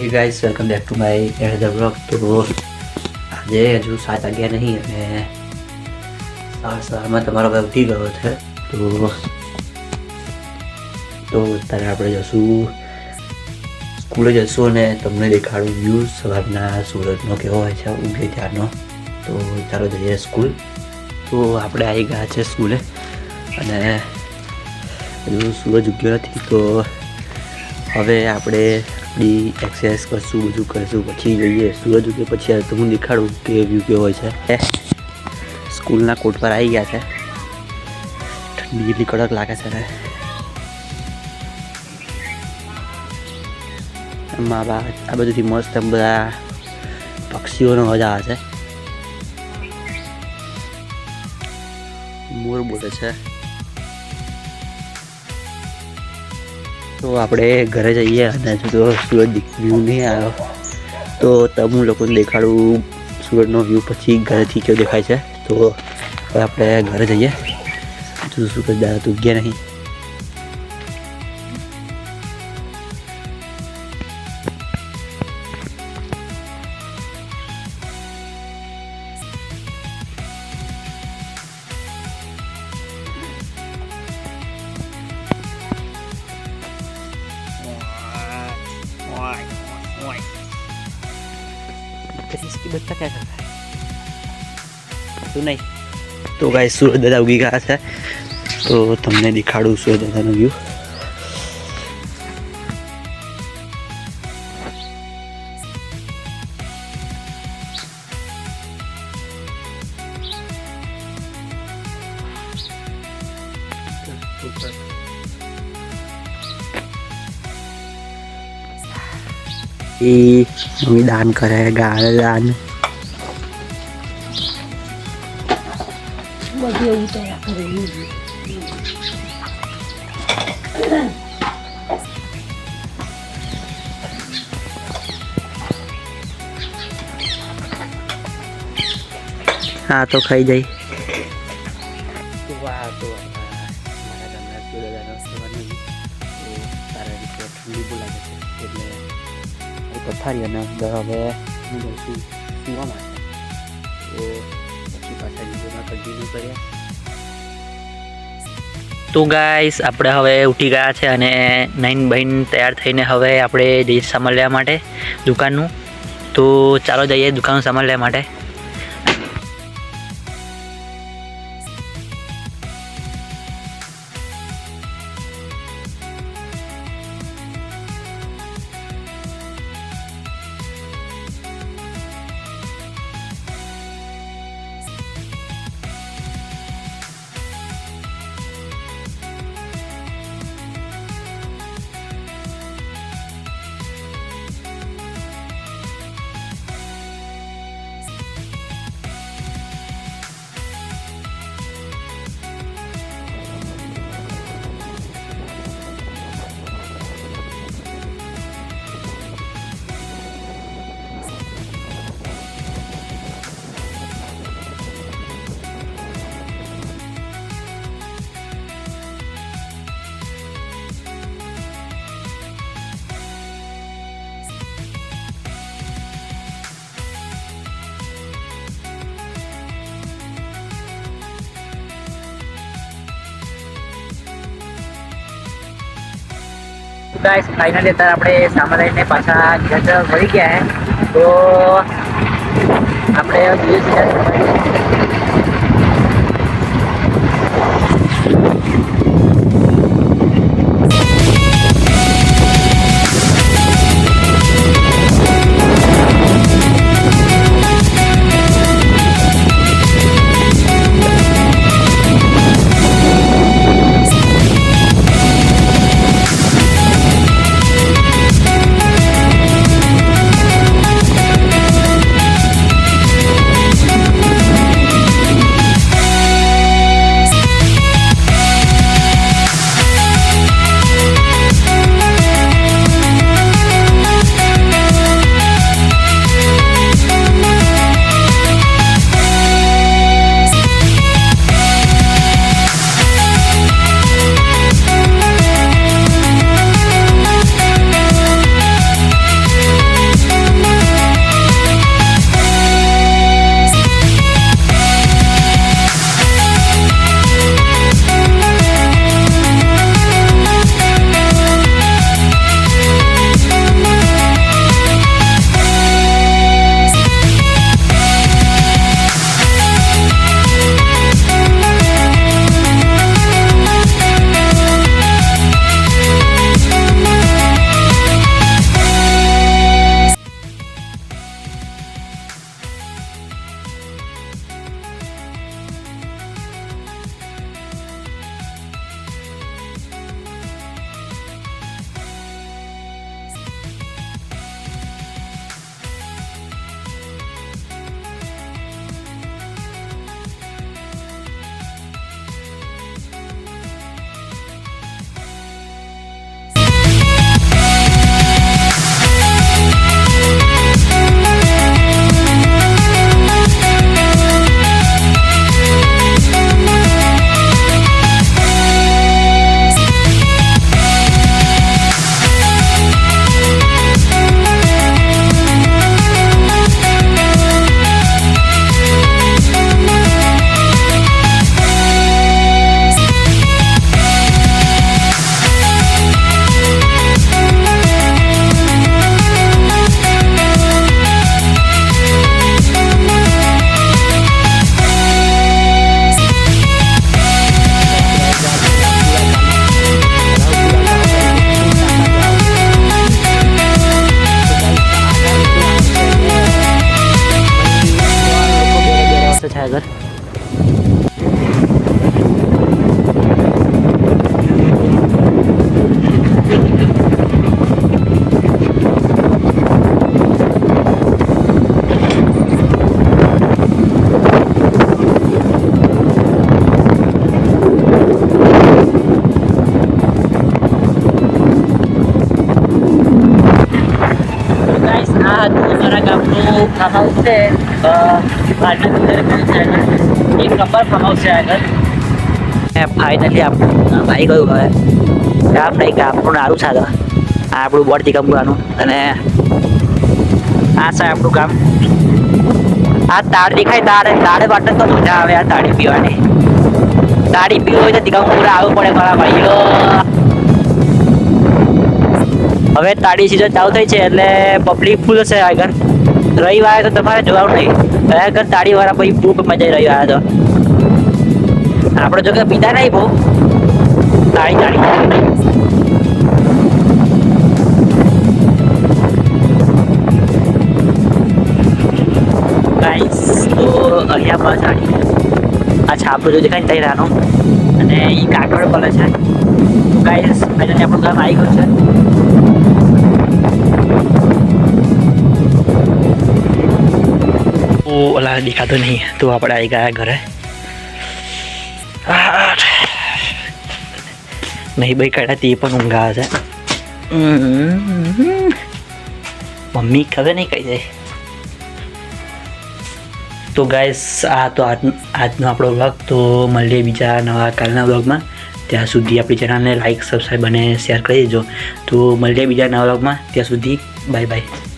Hey guys welcome back to my another vlog. तो आज हजू 7 वाग्या नहीं અને સવારમાં તમારો ભાઈ ઉઠી ગયો છે। તો અત્યારે આપણે જશું સ્કૂલે જશું અને તમને દેખાડું વ્યૂ સવારના સૂરજનો કેવો હોય છે ઉગે ત્યારનો। તો ચાલો જઈએ સ્કૂલ। તો આપણે આવી ગયા છે સ્કૂલે અને હજુ સૂરજ ઉગ્યો નથી। તો હવે આપણે આપણી એક્સરસાઇઝ કરશું, બધું કરીશું, પછી જઈએ સૂરજ ઉગે પછી તો હું દેખાડું કે વ્યૂ કેવો હોય છે। સ્કૂલના કોટ પર આવી ગયા છે, ઠંડી એટલી કડક લાગે છે ને એમાં આ બધુંથી મસ્ત બધા પક્ષીઓનો મજા આવે છે। મોર બોલે છે। તો આપણે ઘરે જઈએ અને જો સૂરજ વ્યૂ નહીં આવ્યો તો તમને લોકોને દેખાડું સૂરજનો વ્યૂ પછી ઘરેથી કેવો દેખાય છે। તો હવે આપણે ઘરે જઈએ, જો સૂરજ દાદા તો ઉગ્યા નહીં। इसकी बच्चा क्या कर रहा है तू नहीं। तो गाइस सूरज दादा उगी गया है, तो तुमने दिखाड़ू सूरज दादा नो व्यू। मम्मी दान करे गाय दान हाँ तो खाई जाए। तो वाह तो हमारा गामना सूर्यदादा सवारનો તો સારા રીતે ઠંડી બહુ લાગે છે એટલે પથારી અને અંદર હવે હું જઈશું સુવા માટે। તો પછી પાછા વિડીયોમાં કન્ટિન્યુ કરીએ। તો ગાઈસ આપણે હવે ઉઠી ગયા છે અને નાઈન બહીન તૈયાર થઈને હવે આપણે જઈએ સામાન લેવા માટે દુકાનનું। તો ચાલો જઈએ દુકાનનું સામાન લેવા માટે। गाइस फाइनली અત્યારે આપણે સામાન લઈને પાછા ઘર વળી ગયા હે। તો આપણે આગળ. મારા ગામનું ફાર્મ હાઉસ છે, એક નંબર ફાર્મ હાઉસ છે આગળ. ફાઇનલી આપણું આવી ગયું. હવે ગામ નહીં, ગામનું નારું છે. આ આપણું બોર્ડ તિકમપુરાનું અને આ છે આપણું ગામ. આ તાળ દેખાય, તાળે વાટે તો મજા આવે આ તાળી પીવાની. તાળી પીવી હોય તો તિકમપુરા આવવું પડે મારા ભાઈઓ. હવે તાળી સીઝન ચાલુ થઈ છે એટલે પબ્લિક ફૂલ હશે આગળ. રવિવારે તો તમારે જોવાનું નહીં. આગળ તાળી વાળા પછી ખૂબ મજા આવી રહ્યા તો આપણે જો કે પીતા નહીં બહુ તાળી. ગાઈસ તો અહીંયા બસ તાળી. અચ્છા આપણું જો દેખાય તઈ રાનો અને એ કાકડ પડે છે. ગાઈસ ફાઇનલી આપણું ગામ આવી ગયું છે. ઓલા દેખાતો નહીં તો આપણે આવી ગયા ઘરે. નહીં ભાઈ કાઢ્યા તે પણ ઊંઘ આવે છે. મમ્મી ખબર નહીં કઈ જાય. તો ગાઈસ આ તો આજનો આપણો વ્લોગ. તો મળીએ બીજા નવા કાલના વ્લોગમાં. ત્યાં સુધી આપણી ચેનલને લાઈક, સબસ્ક્રાઈબ અને શેર કરી દેજો. તો મળીએ બીજા નવા વ્લોગમાં. ત્યાં સુધી બાય બાય.